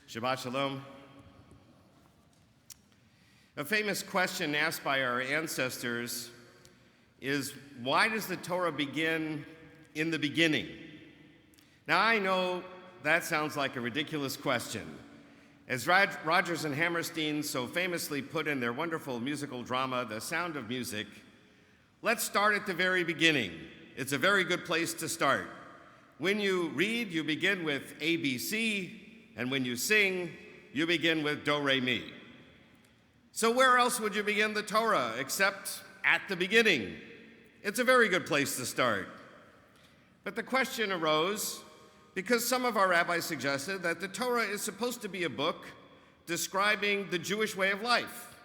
Shabbat Shalom. A famous question asked by our ancestors is, why does the Torah begin in the beginning? Now, I know that sounds like a ridiculous question. As Rodgers and Hammerstein so famously put in their wonderful musical drama, The Sound of Music, let's start at the very beginning. It's a very good place to start. When you read, you begin with ABC, and when you sing, you begin with Do, Re, Mi. So where else would you begin the Torah except at the beginning? It's a very good place to start. But the question arose because some of our rabbis suggested that the Torah is supposed to be a book describing the Jewish way of life,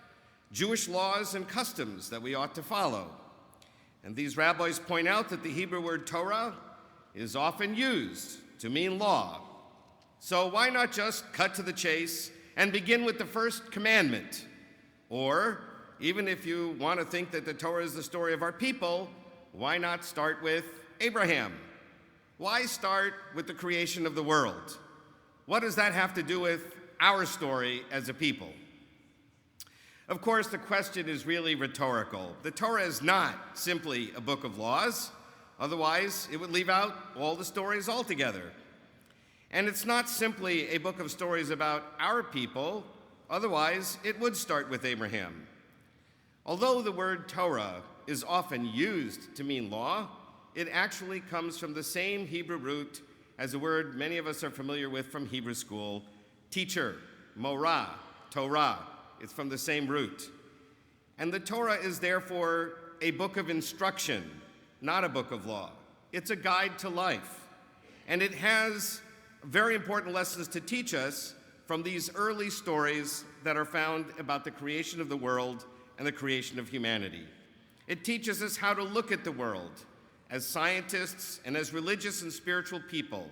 Jewish laws and customs that we ought to follow. And these rabbis point out that the Hebrew word Torah is often used to mean law. So why not just cut to the chase and begin with the first commandment? Or, even if you want to think that the Torah is the story of our people, why not start with Abraham? Why start with the creation of the world? What does that have to do with our story as a people? Of course, the question is really rhetorical. The Torah is not simply a book of laws. Otherwise, it would leave out all the stories altogether. And it's not simply a book of stories about our people. Otherwise, it would start with Abraham. Although the word Torah is often used to mean law, it actually comes from the same Hebrew root as a word many of us are familiar with from Hebrew school, teacher, morah, Torah. It's from the same root. And the Torah is therefore a book of instruction, not a book of law. It's a guide to life. And it has very important lessons to teach us from these early stories that are found about the creation of the world and the creation of humanity. It teaches us how to look at the world as scientists and as religious and spiritual people,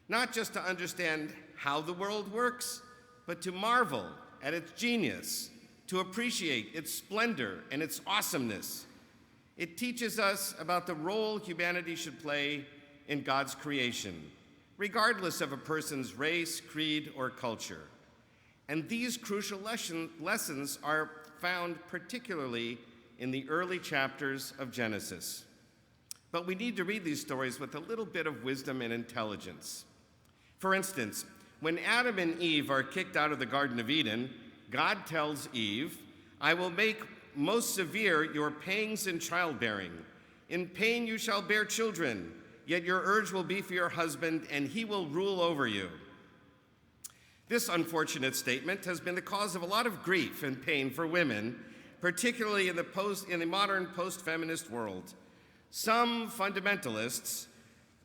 not just to understand how the world works, but to marvel at its genius, to appreciate its splendor and its awesomeness. It teaches us about the role humanity should play in God's creation, regardless of a person's race, creed, or culture. And these crucial lessons are found particularly in the early chapters of Genesis. But we need to read these stories with a little bit of wisdom and intelligence. For instance, when Adam and Eve are kicked out of the Garden of Eden, God tells Eve, "I will make most severe your pangs in childbearing. In pain you shall bear children. Yet your urge will be for your husband, and he will rule over you." This unfortunate statement has been the cause of a lot of grief and pain for women, particularly in the modern post-feminist world. Some fundamentalists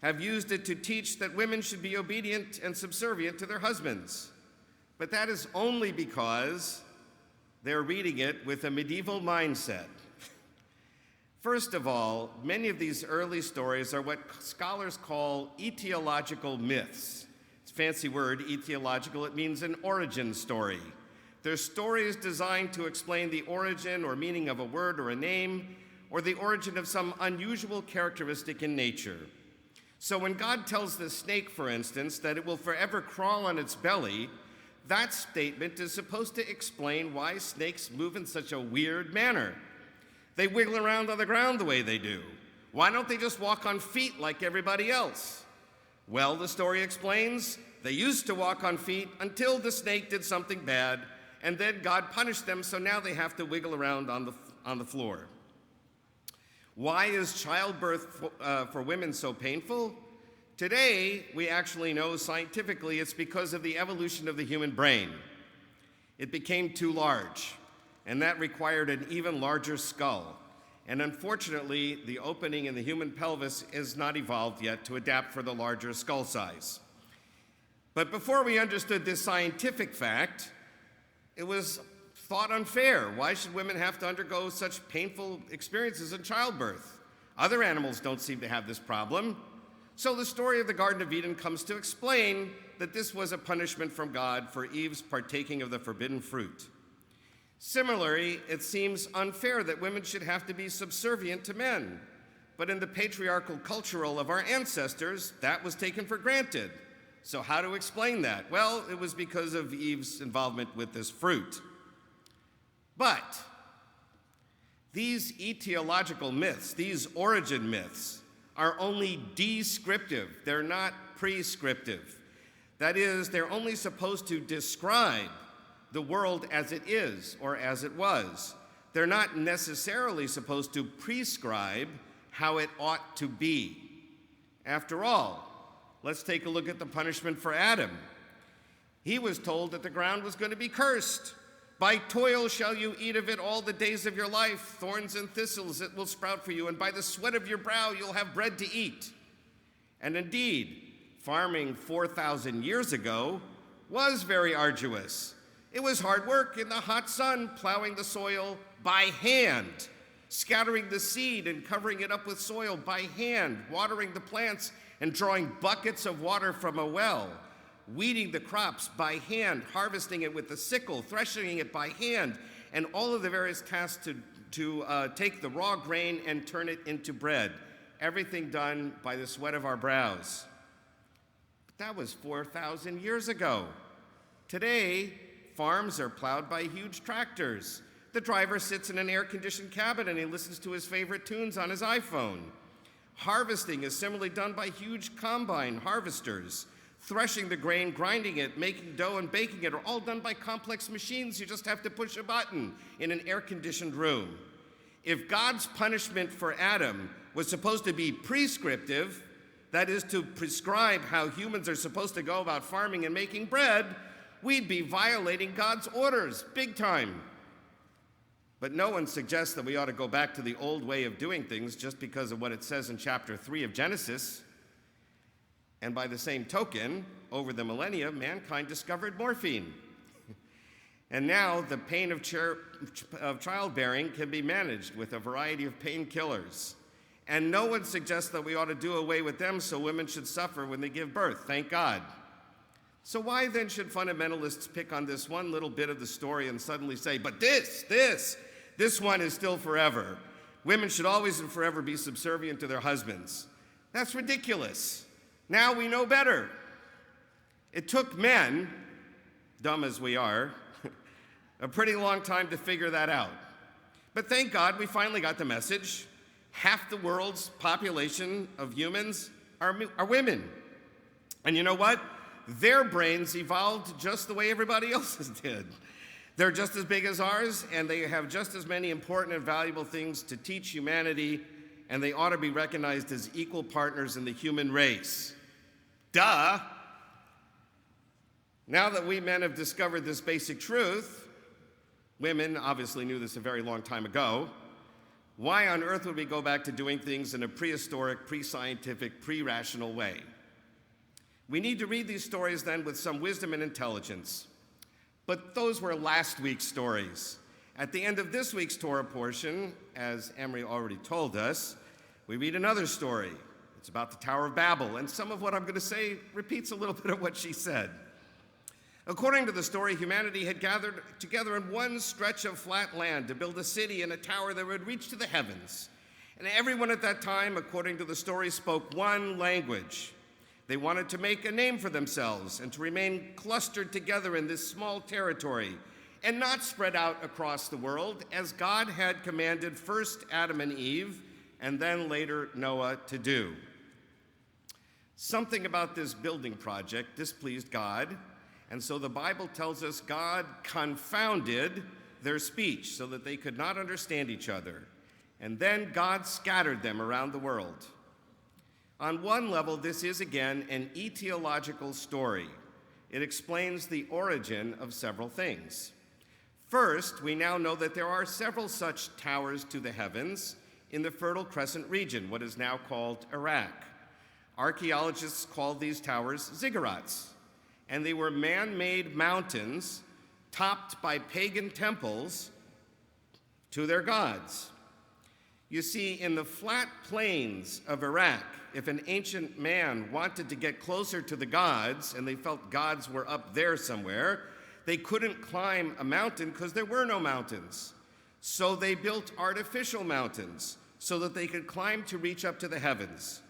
have used it to teach that women should be obedient and subservient to their husbands. But that is only because they're reading it with a medieval mindset. First of all, many of these early stories are what scholars call etiological myths. It's a fancy word, etiological. It means an origin story. They're stories designed to explain the origin or meaning of a word or a name, or the origin of some unusual characteristic in nature. So when God tells the snake, for instance, that it will forever crawl on its belly, that statement is supposed to explain why snakes move in such a weird manner. They wiggle around on the ground the way they do. Why don't they just walk on feet like everybody else? Well, the story explains, they used to walk on feet until the snake did something bad, and then God punished them, so now they have to wiggle around on the floor. Why is childbirth for women so painful? Today, we actually know scientifically it's because of the evolution of the human brain. It became too large, and that required an even larger skull. And unfortunately, the opening in the human pelvis is not evolved yet to adapt for the larger skull size. But before we understood this scientific fact, it was thought unfair. Why should women have to undergo such painful experiences in childbirth? Other animals don't seem to have this problem. So the story of the Garden of Eden comes to explain that this was a punishment from God for Eve's partaking of the forbidden fruit. Similarly, it seems unfair that women should have to be subservient to men. But in the patriarchal culture of our ancestors, that was taken for granted. So how to explain that? Well, it was because of Eve's involvement with this fruit. But these etiological myths, these origin myths, are only descriptive. They're not prescriptive. That is, they're only supposed to describe the world as it is or as it was. They're not necessarily supposed to prescribe how it ought to be. After all, let's take a look at the punishment for Adam. He was told that the ground was going to be cursed. By toil shall you eat of it all the days of your life. Thorns and thistles it will sprout for you, and by the sweat of your brow you'll have bread to eat. And indeed, farming 4,000 years ago was very arduous. It was hard work in the hot sun, plowing the soil by hand, scattering the seed and covering it up with soil by hand, watering the plants and drawing buckets of water from a well, weeding the crops by hand, harvesting it with the sickle, threshing it by hand, and all of the various tasks to take the raw grain and turn it into bread. Everything done by the sweat of our brows. But that was 4,000 years ago. Today, farms are plowed by huge tractors. The driver sits in an air-conditioned cabin and he listens to his favorite tunes on his iPhone. Harvesting is similarly done by huge combine harvesters. Threshing the grain, grinding it, making dough, and baking it are all done by complex machines. You just have to push a button in an air-conditioned room. If God's punishment for Adam was supposed to be prescriptive, that is to prescribe how humans are supposed to go about farming and making bread, we'd be violating God's orders, big time. But no one suggests that we ought to go back to the old way of doing things just because of what it says in chapter 3 of Genesis. And by the same token, over the millennia, mankind discovered morphine. And now the pain of childbearing can be managed with a variety of painkillers. And no one suggests that we ought to do away with them so women should suffer when they give birth, thank God. So why then should fundamentalists pick on this one little bit of the story and suddenly say, but this one is still forever. Women should always and forever be subservient to their husbands. That's ridiculous. Now we know better. It took men, dumb as we are, a pretty long time to figure that out. But thank God we finally got the message. Half the world's population of humans are women. And you know what? Their brains evolved just the way everybody else's did. They're just as big as ours, and they have just as many important and valuable things to teach humanity, and they ought to be recognized as equal partners in the human race. Duh! Now that we men have discovered this basic truth, women obviously knew this a very long time ago, why on earth would we go back to doing things in a prehistoric, pre-scientific, pre-rational way? We need to read these stories then with some wisdom and intelligence. But those were last week's stories. At the end of this week's Torah portion, as Emery already told us, we read another story. It's about the Tower of Babel, and some of what I'm going to say repeats a little bit of what she said. According to the story, humanity had gathered together in one stretch of flat land to build a city and a tower that would reach to the heavens. And everyone at that time, according to the story, spoke one language. They wanted to make a name for themselves and to remain clustered together in this small territory and not spread out across the world as God had commanded first Adam and Eve and then later Noah to do. Something about this building project displeased God, and so the Bible tells us God confounded their speech so that they could not understand each other. And then God scattered them around the world. On one level, this is again an etiological story. It explains the origin of several things. First, we now know that there are several such towers to the heavens in the Fertile Crescent region, what is now called Iraq. Archaeologists call these towers ziggurats, and they were man-made mountains topped by pagan temples to their gods. You see, in the flat plains of Iraq, if an ancient man wanted to get closer to the gods, and they felt gods were up there somewhere, they couldn't climb a mountain because there were no mountains. So they built artificial mountains so that they could climb to reach up to the heavens.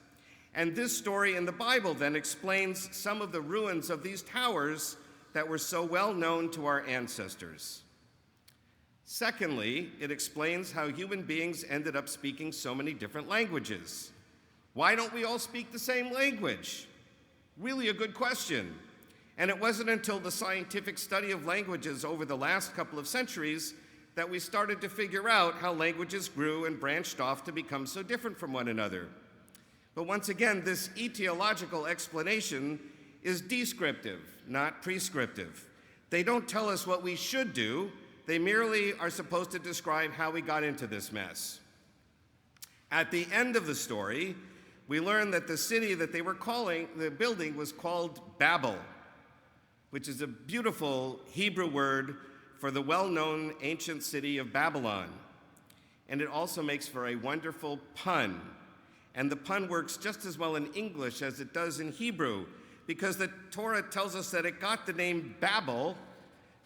And this story in the Bible then explains some of the ruins of these towers that were so well known to our ancestors. Secondly, it explains how human beings ended up speaking so many different languages. Why don't we all speak the same language? Really a good question. And it wasn't until the scientific study of languages over the last couple of centuries that we started to figure out how languages grew and branched off to become so different from one another. But once again, this etiological explanation is descriptive, not prescriptive. They don't tell us what we should do. They merely are supposed to describe how we got into this mess. At the end of the story, we learn that the city that they were calling, the building was called Babel, which is a beautiful Hebrew word for the well-known ancient city of Babylon. And it also makes for a wonderful pun. And the pun works just as well in English as it does in Hebrew, because the Torah tells us that it got the name Babel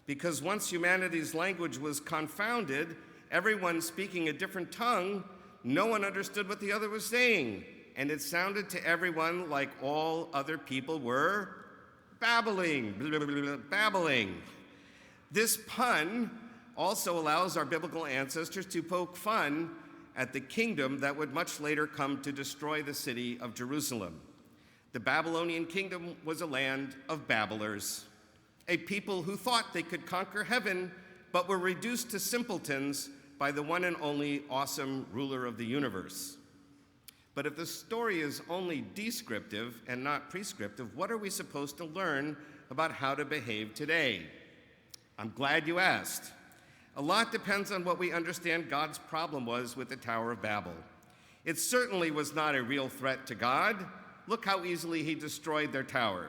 because once humanity's language was confounded, everyone speaking a different tongue, no one understood what the other was saying. And it sounded to everyone like all other people were babbling, blah, blah, blah, blah, babbling. This pun also allows our biblical ancestors to poke fun at the kingdom that would much later come to destroy the city of Jerusalem. The Babylonian kingdom was a land of babblers, a people who thought they could conquer heaven, but were reduced to simpletons by the one and only awesome ruler of the universe. But if the story is only descriptive and not prescriptive, what are we supposed to learn about how to behave today? I'm glad you asked. A lot depends on what we understand God's problem was with the Tower of Babel. It certainly was not a real threat to God. Look how easily he destroyed their tower.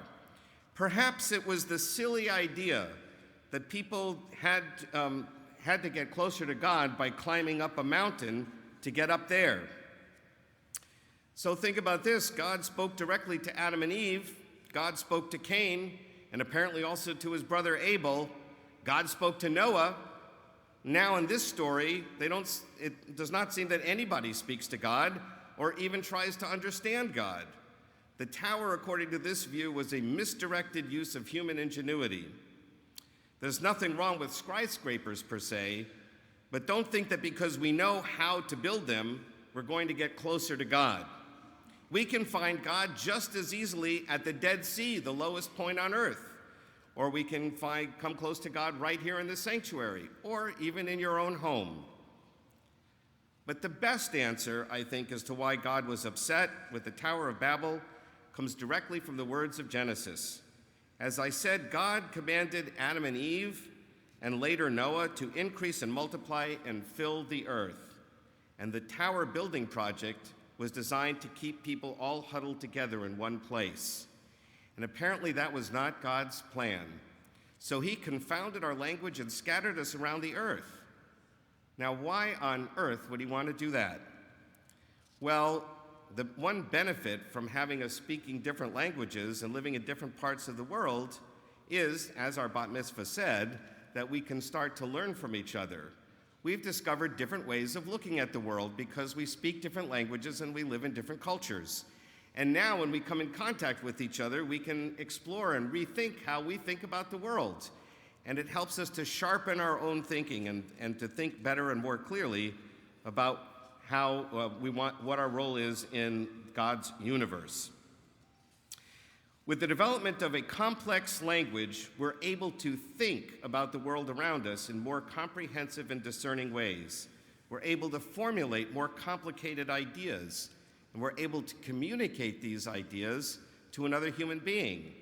Perhaps it was the silly idea that people had to get closer to God by climbing up a mountain to get up there. So think about this. God spoke directly to Adam and Eve. God spoke to Cain, and apparently also to his brother Abel. God spoke to Noah. Now in this story, it does not seem that anybody speaks to God or even tries to understand God. The tower, according to this view, was a misdirected use of human ingenuity. There's nothing wrong with skyscrapers per se, but don't think that because we know how to build them, we're going to get closer to God. We can find God just as easily at the Dead Sea, the lowest point on earth. Or we can come close to God right here in the sanctuary, or even in your own home. But the best answer, I think, as to why God was upset with the Tower of Babel comes directly from the words of Genesis. As I said, God commanded Adam and Eve, and later Noah, to increase and multiply and fill the earth. And the tower building project was designed to keep people all huddled together in one place. And apparently that was not God's plan. So he confounded our language and scattered us around the earth. Now, why on earth would he want to do that? Well, the one benefit from having us speaking different languages and living in different parts of the world is, as our bat mitzvah said, that we can start to learn from each other. We've discovered different ways of looking at the world because we speak different languages and we live in different cultures. And now when we come in contact with each other, we can explore and rethink how we think about the world. And it helps us to sharpen our own thinking and to think better and more clearly about how what our role is in God's universe. With the development of a complex language, we're able to think about the world around us in more comprehensive and discerning ways. We're able to formulate more complicated ideas, and we're able to communicate these ideas to another human being.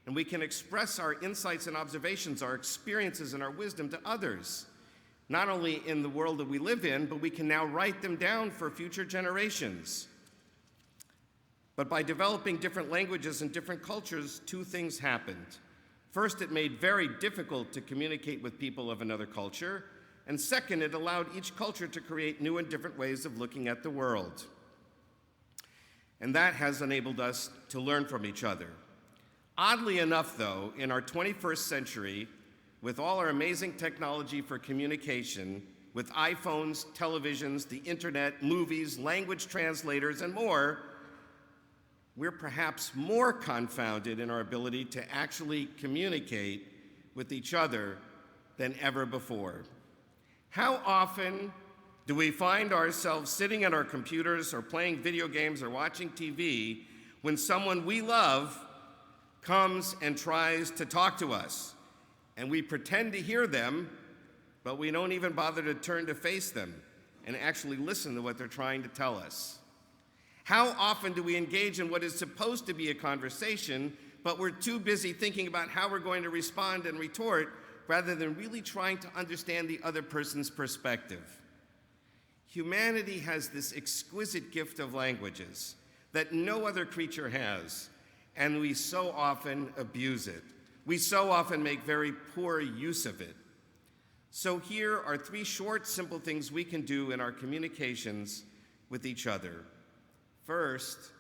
And we can express our insights and observations, our experiences and our wisdom to others, not only in the world that we live in, but we can now write them down for future generations. But by developing different languages and different cultures, two things happened. First, it made very difficult to communicate with people of another culture. And second, it allowed each culture to create new and different ways of looking at the world. And that has enabled us to learn from each other. Oddly enough, though, in our 21st century, with all our amazing technology for communication, with iPhones, televisions, the internet, movies, language translators, and more, we're perhaps more confounded in our ability to actually communicate with each other than ever before. How often do we find ourselves sitting at our computers or playing video games or watching TV when someone we love comes and tries to talk to us, and we pretend to hear them, but we don't even bother to turn to face them and actually listen to what they're trying to tell us? How often do we engage in what is supposed to be a conversation, but we're too busy thinking about how we're going to respond and retort rather than really trying to understand the other person's perspective? Humanity has this exquisite gift of languages that no other creature has, and we so often abuse it. We so often make very poor use of it. So here are 3 short, simple things we can do in our communications with each other. First,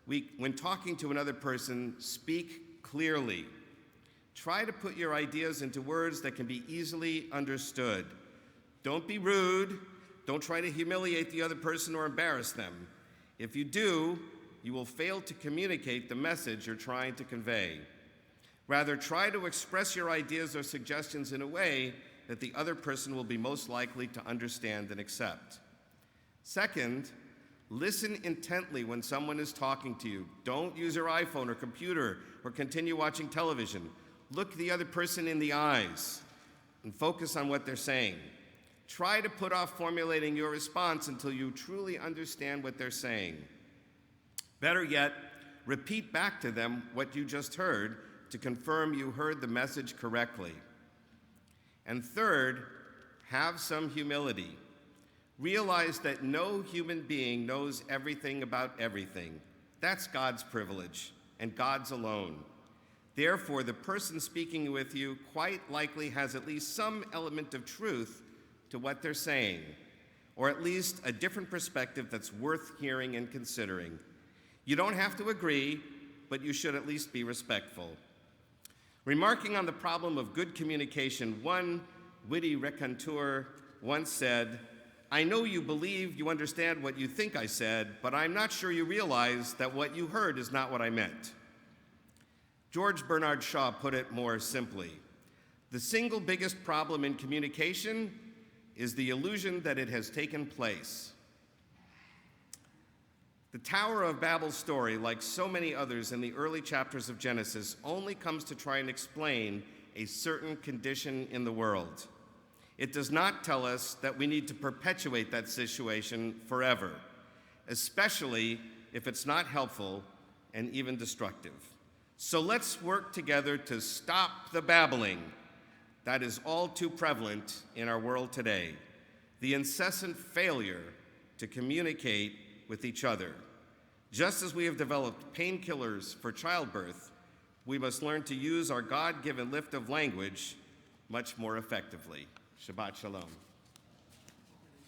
when talking to another person, speak clearly. Try to put your ideas into words that can be easily understood. Don't be rude. Don't try to humiliate the other person or embarrass them. If you do, you will fail to communicate the message you're trying to convey. Rather, try to express your ideas or suggestions in a way that the other person will be most likely to understand and accept. Second, listen intently when someone is talking to you. Don't use your iPhone or computer or continue watching television. Look the other person in the eyes and focus on what they're saying. Try to put off formulating your response until you truly understand what they're saying. Better yet, repeat back to them what you just heard to confirm you heard the message correctly. And third, have some humility. Realize that no human being knows everything about everything. That's God's privilege, and God's alone. Therefore, the person speaking with you quite likely has at least some element of truth to what they're saying, or at least a different perspective that's worth hearing and considering. You don't have to agree, but you should at least be respectful. Remarking on the problem of good communication, one witty raconteur once said, "I know you believe you understand what you think I said, but I'm not sure you realize that what you heard is not what I meant." George Bernard Shaw put it more simply. The single biggest problem in communication is the illusion that it has taken place. The Tower of Babel story, like so many others in the early chapters of Genesis, only comes to try and explain a certain condition in the world. It does not tell us that we need to perpetuate that situation forever, especially if it's not helpful and even destructive. So let's work together to stop the babbling that is all too prevalent in our world today, the incessant failure to communicate with each other. Just as we have developed painkillers for childbirth, we must learn to use our God-given gift of language much more effectively. Shabbat Shalom.